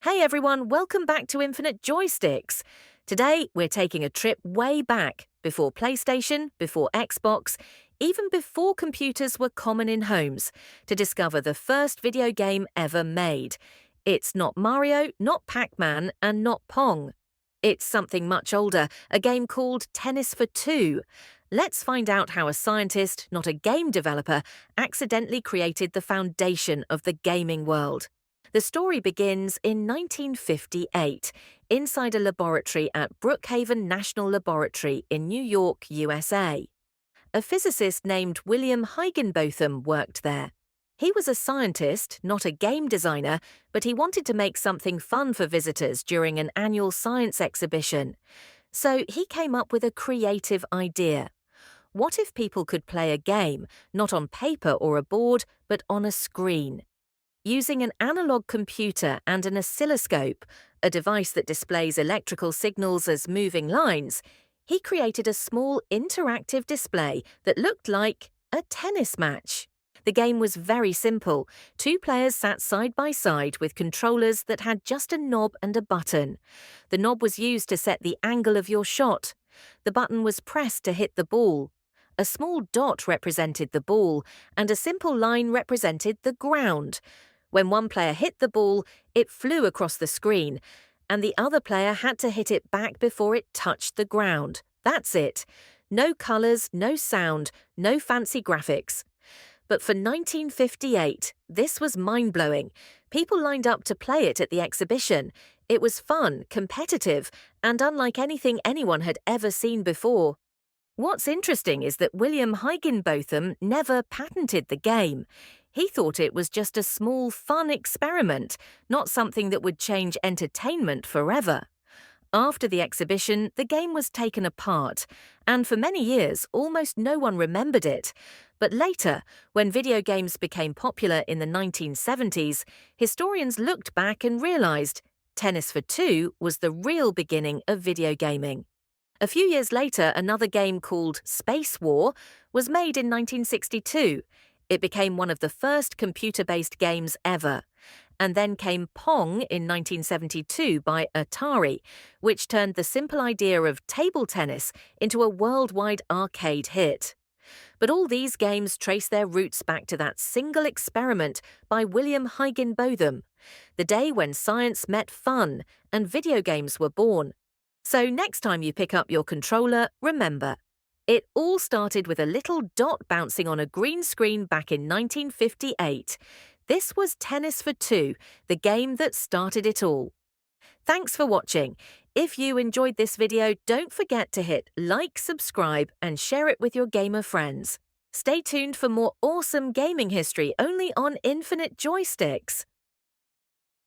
Hey everyone, welcome back to Infinite Joysticks. Today we're taking a trip way back, before PlayStation, before Xbox, even before computers were common in homes, to discover the first video game ever made. It's not Mario, not Pac-Man, and not Pong. It's something much older, a game called Tennis for Two. Let's find out how a scientist, not a game developer, accidentally created the foundation of the gaming world. The story begins in 1958, inside a laboratory at Brookhaven National Laboratory in New York, USA. A physicist named William Higginbotham worked there. He was a scientist, not a game designer, but he wanted to make something fun for visitors during an annual science exhibition. So he came up with a creative idea. What if people could play a game, not on paper or a board, but on a screen? Using an analog computer and an oscilloscope, a device that displays electrical signals as moving lines, he created a small interactive display that looked like a tennis match. The game was very simple. Two players sat side by side with controllers that had just a knob and a button. The knob was used to set the angle of your shot. The button was pressed to hit the ball. A small dot represented the ball, and a simple line represented the ground. When one player hit the ball, it flew across the screen, and the other player had to hit it back before it touched the ground. That's it. No colours, no sound, no fancy graphics. But for 1958, this was mind-blowing. People lined up to play it at the exhibition. It was fun, competitive, and unlike anything anyone had ever seen before. What's interesting is that William Higginbotham never patented the game. He thought it was just a small, fun experiment, not something that would change entertainment forever. After the exhibition, the game was taken apart, and for many years, almost no one remembered it. But later, when video games became popular in the 1970s, historians looked back and realized Tennis for Two was the real beginning of video gaming. A few years later, another game called Space War was made in 1962. It became one of the first computer-based games ever. And then came Pong in 1972 by Atari, which turned the simple idea of table tennis into a worldwide arcade hit. But all these games trace their roots back to that single experiment by William Higginbotham, the day when science met fun and video games were born. So next time you pick up your controller, remember, it all started with a little dot bouncing on a green screen back in 1958. This was Tennis for Two, the game that started it all. Thanks for watching. If you enjoyed this video, don't forget to hit like, subscribe, and share it with your gamer friends. Stay tuned for more awesome gaming history only on Infinite Joysticks.